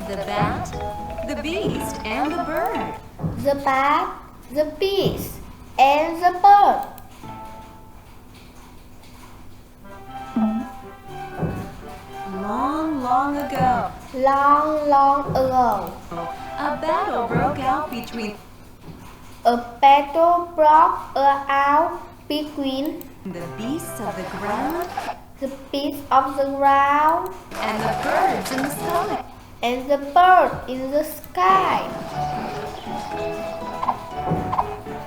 The bat, the beast, and the bird. The bat, the beast, and the bird. Long, long ago, Long, long ago, a battle broke out between a battle broke out between the beasts of the ground the beasts of the ground and the birds in the sky. and the bird in the sky.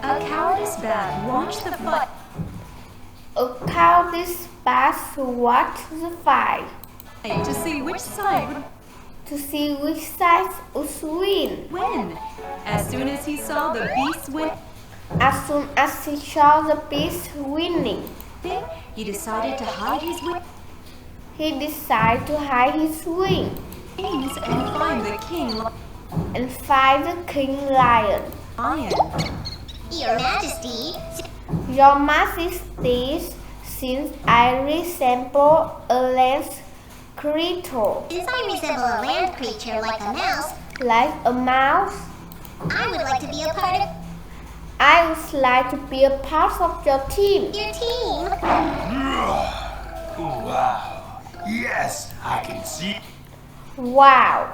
A cowardice bat watched the fight. A cowardice bat watched the fight To see which side would to see which side would win. win. As soon as he saw the beasts win, As soon as he saw the beast winning, he decided to hide his he decided to hide his wings wings and find the king and find the king lion. lion. Your Majesty, Your Majesty, since I resemble a land creature since I resemble a land creature like a mouse, like a mouse, I would like to be a part of I would like to be a part of your team. your team. Wow. Yes, I can see Wow.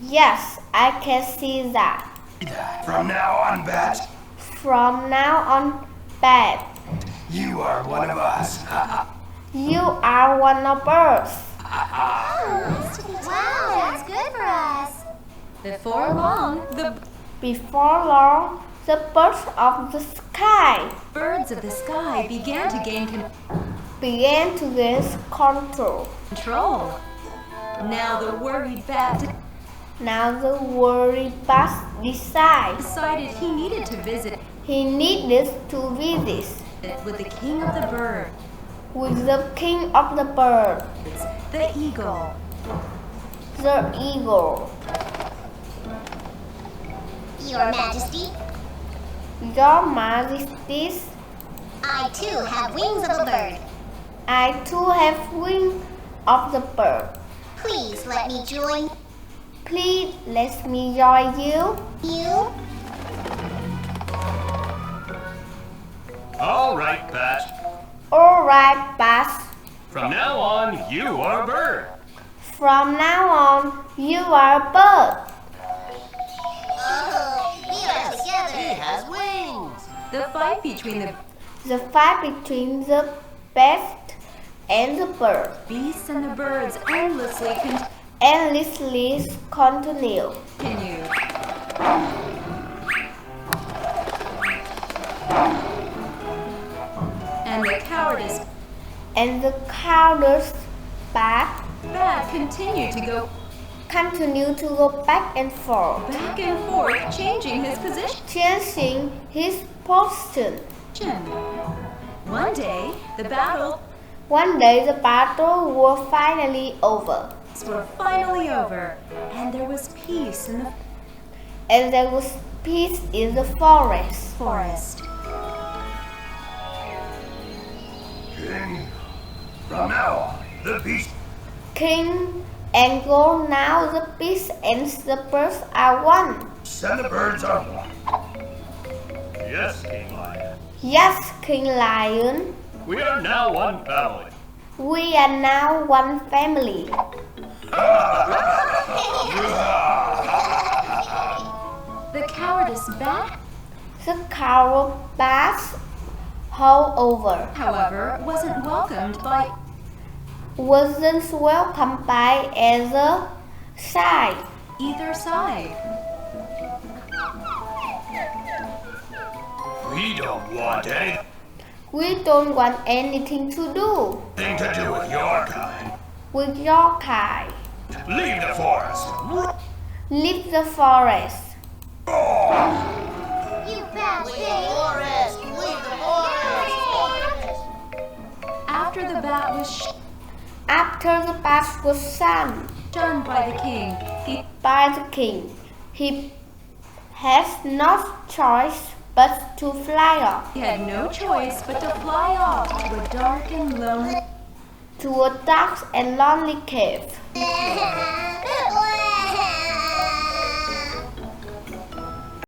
Yes, I can see that. that. From now on, Bat, From now on, Bat, you are one of us. you are one of us. Wow, that's good for us. Before long, the Before long, the birds of the sky birds of the sky began to gain began to gain control. control. Now the worried bat Now the worried bat decided he needed to visit he needed to visit with the king of the birds, with the king of the birds, the eagle. the eagle. Your Majesty, Your Majesty, I too have wings of a bird. I too have wings of the bird. Please let me join Please let me join you. you. All right, Bat. All right, Bat. From now on, you are a bird. From now on, you are a bird. Oh, we are together. has wings. The fight between the The fight between the bat and the bird beasts and the birds endlessly endlessly continued. continued. And the cowardice And the cowardice bat bat continued to go continued to go back and forth, changing his position. changing his position. One day, the battle One day the battle was finally over, were finally over, and there was peace in the and there was peace in the forest. forest. King, from now on, the beast King and gold, now the beast and the birds are one. and the birds are one. Yes, King Lion. Yes, King Lion, We are now one family. we are now one family. The cowardice bat, The coward bat, however, wasn't welcomed by wasn't welcomed by either side. either side. We don't want anything We don't want anything to do to do with your kind. with your kind. Leave the forest. Leave the forest. You bad thing. Forest. Leave the forest. After the bat was After the bat was shunned by the king, by the king, he has no choice but to fly off he had no choice but to fly off to a dark and lonely to a dark and lonely cave.